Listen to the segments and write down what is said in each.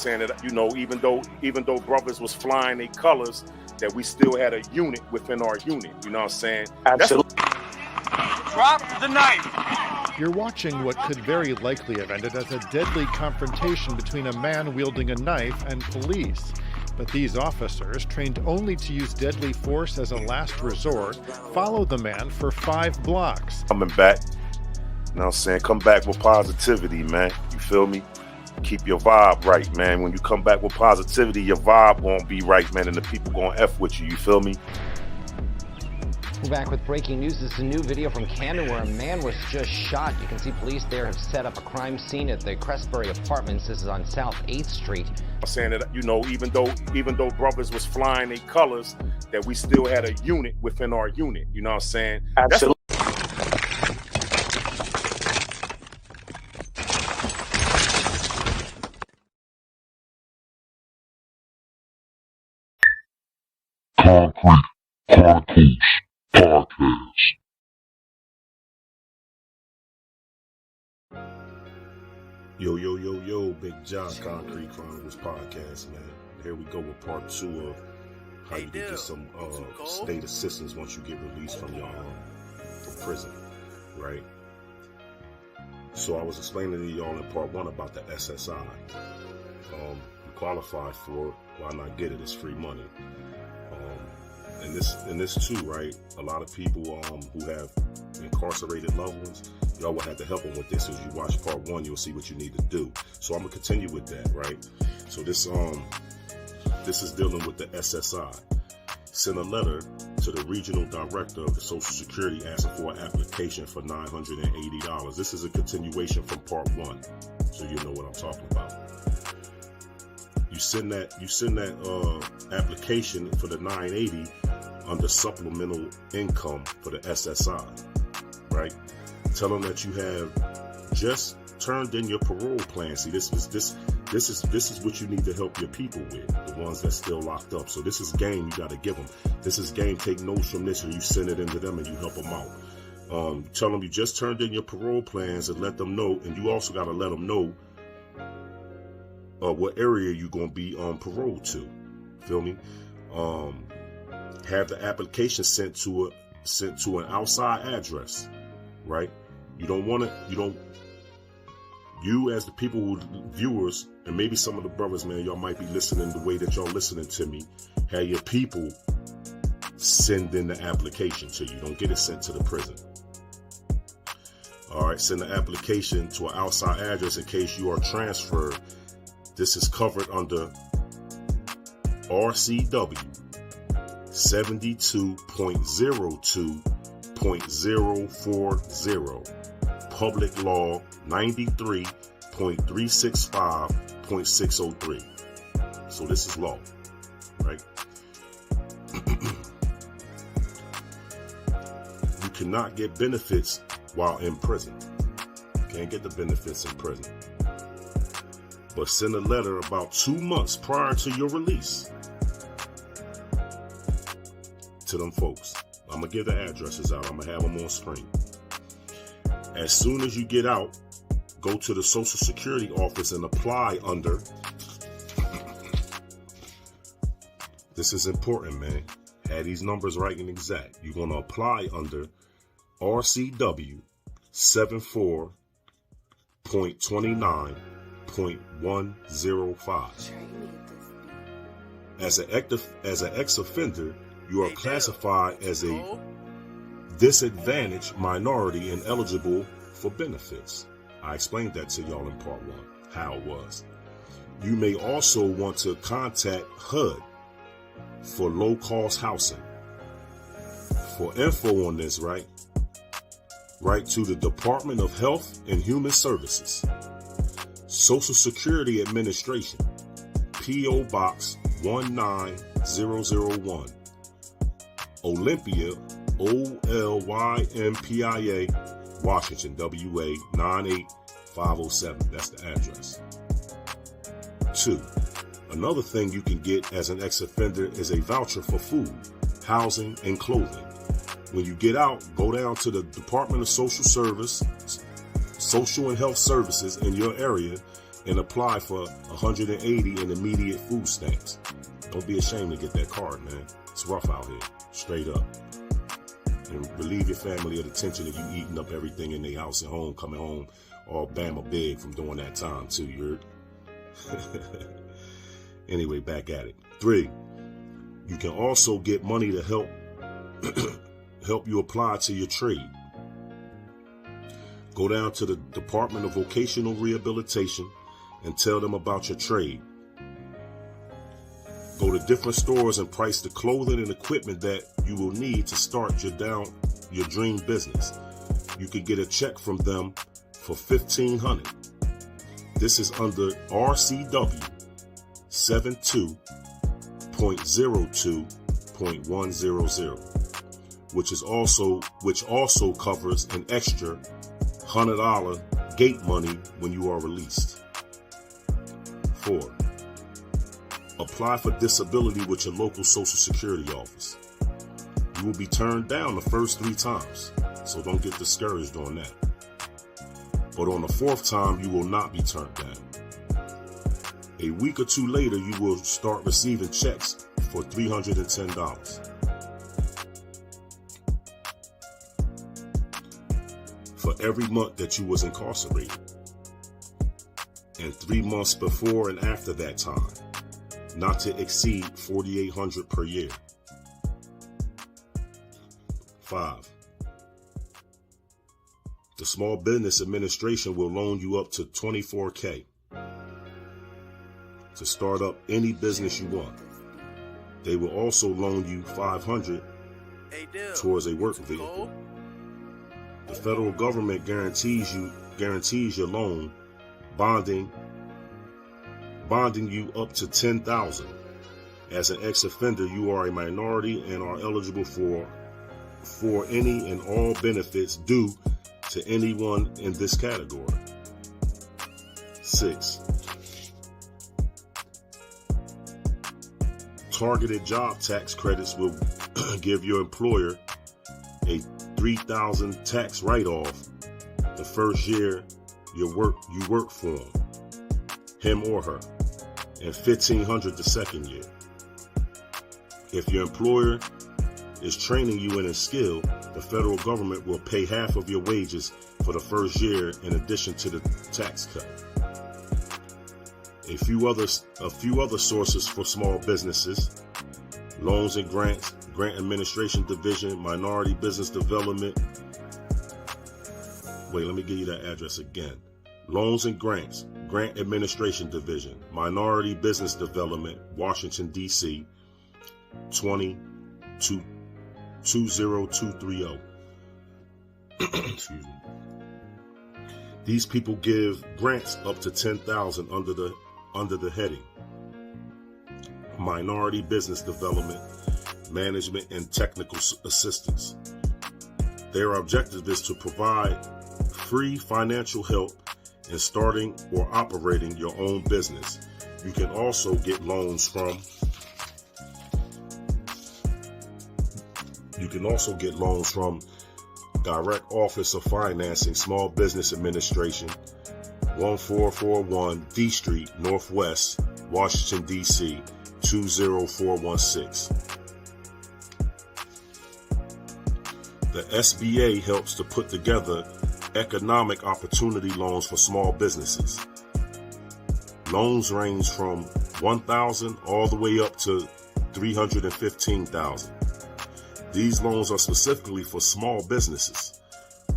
saying? That, even though brothers was flying their colors, that we still had a unit within our unit. You know what I'm saying? Absolutely. Drop the knife. You're watching what could very likely have ended as a deadly confrontation between a man wielding a knife and police. But these officers, trained only to use deadly force as a last resort, followed the man for 5 blocks. Coming back, you know what I'm saying? Come back with positivity, man. You feel me? Keep your vibe right, man. When you come back with positivity, your vibe won't be right, man, and the people gonna F with you. You feel me? We're back with breaking news. This is a new video from Camden where a man was just shot. You can see police there have set up a crime scene at the Crestbury Apartments. This is on South 8th Street. I'm saying that, even though brothers was flying their colors, that we still had a unit within our unit. You know what I'm saying? Absolutely. Concrete Chronicles Podcast. Yo, Big John, Concrete Chronicles Podcast, man. Here we go with part 2 of how you can get some state assistance once you get released from your from prison, right? So I was explaining to y'all in part 1 about the SSI. You qualify for it, why not get it? It's free money. And this too, right? A lot of people who have incarcerated loved ones, y'all will have to help them with this. As you watch part 1, you'll see what you need to do. So I'm gonna continue with that, right? So this is dealing with the SSI. Send a letter to the regional director of the Social Security asking for an application for $980. This is a continuation from part 1, so you know what I'm talking about. You send that application for the $980 under supplemental income for the SSI, right? Tell them that you have just turned in your parole plan. See, this is what you need to help your people with, the ones that's still locked up. So this is game you got to give them. This is game. Take notes from this, and you send it into them, and you help them out. Tell them you just turned in your parole plans, and let them know. And you also got to let them know what area you're gonna be on parole to. Feel me? Have the application sent to an outside address, right? You as the people viewers, and maybe some of the brothers, man, y'all might be listening the way that y'all listening to me. Have your people send in the application to you. Don't get it sent to the prison. All right, send the application to an outside address in case you are transferred. This is covered under RCW 72.02.040, Public Law 93.365.603. So this is law, right? You cannot get benefits while in prison. You can't get the benefits in prison. But send a letter about 2 months prior to your release to them folks. I'm going to give the addresses out. I'm going to have them on screen. As soon as you get out, go to the Social Security office and apply under. This is important, man. Have these numbers right and exact. You're going to apply under RCW 74.29.105. As an ex-offender, you are classified as a disadvantaged minority and eligible for benefits. I explained that to y'all in part 1, how it was. You may also want to contact HUD for low-cost housing. For info on this, write to the Department of Health and Human Services, Social Security Administration, P.O. Box 19001, Olympia, Olympia, Washington, WA 98507. That's the address. 2. Another thing you can get as an ex-offender is a voucher for food, housing, and clothing. When you get out, go down to the Department of Social and Health Services in your area and apply for 180 in immediate food stamps. Don't be ashamed to get that card, man. It's rough out here, straight up. And relieve your family of the tension of you eating up everything in their house and home, coming home all Bama big from doing that time too, you heard? Anyway, back at it. 3, you can also get money to help help you apply to your trade. Go down to the Department of Vocational Rehabilitation and tell them about your trade. Go to different stores and price the clothing and equipment that you will need to start your dream business. You could get a check from them for $1,500. This is under RCW 72.02.100, which also covers an extra $100 gate money when you are released. 4, apply for disability with your local Social Security office. You will be turned down the first 3 times, so don't get discouraged on that. But on the 4th time, you will not be turned down. A week or 2 later, you will start receiving checks for $310. For every month that you was incarcerated, and 3 months before and after that time, not to exceed $4,800 per year. 5, the Small Business Administration will loan you up to $24,000 to start up any business you want. They will also loan you $500 towards a work vehicle. The federal government guarantees your loan, bonding you up to $10,000. As an ex-offender, you are a minority and are eligible for any and all benefits due to anyone in this category. 6, targeted job tax credits will give your employer a $3,000 tax write-off the first year you work for him or her, and $1,500 the second year. If your employer is training you in a skill, the federal government will pay half of your wages for the first year in addition to the tax cut. A few other sources for small businesses: loans and grants, Grant Administration Division, Minority Business Development. Wait, let me give you that address again. Loans and grants, Grant Administration Division, Minority Business Development, Washington, D.C., 20230. Excuse me. These people give grants up to $10,000 under the heading Minority Business Development, Management and Technical Assistance. Their objective is to provide free financial help in starting or operating your own business. You can also get loans from Direct Office of Financing, Small Business Administration, 1441 D Street, Northwest, Washington, D.C., 20416. The SBA helps to put together economic opportunity loans for small businesses. Loans range from $1,000 all the way up to $315,000. These loans are specifically for small businesses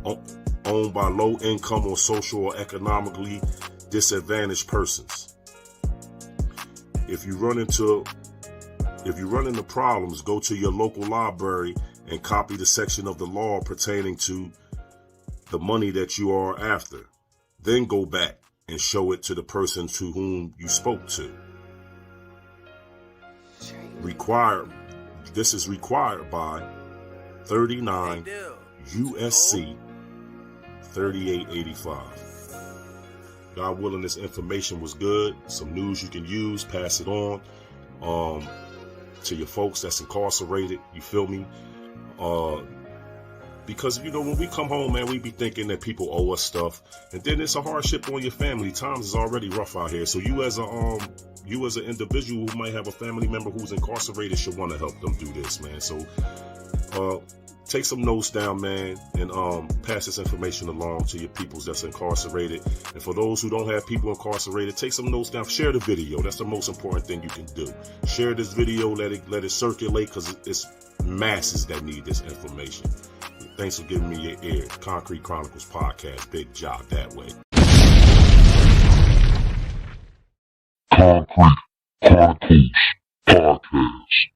owned by low-income or social or economically disadvantaged persons. If you run into problems, go to your local library and copy the section of the law pertaining to the money that you are after. Then go back and show it to the person to whom you spoke to. This is required by 39 USC 3885. God willing, this information was good. Some news you can use, pass it on to your folks that's incarcerated. You feel me? Because, you know, when we come home, man, we be thinking that people owe us stuff. And then it's a hardship on your family. Times is already rough out here. So you as an individual who might have a family member who's incarcerated should want to help them do this, man. So take some notes down, man, and pass this information along to your peoples that's incarcerated. And for those who don't have people incarcerated, take some notes down. Share the video. That's the most important thing you can do. Share this video. Let it circulate, because it's masses that need this information. Thanks for giving me your ear. Concrete Chronicles Podcast. Big job that way. Concrete Chronicles Podcast.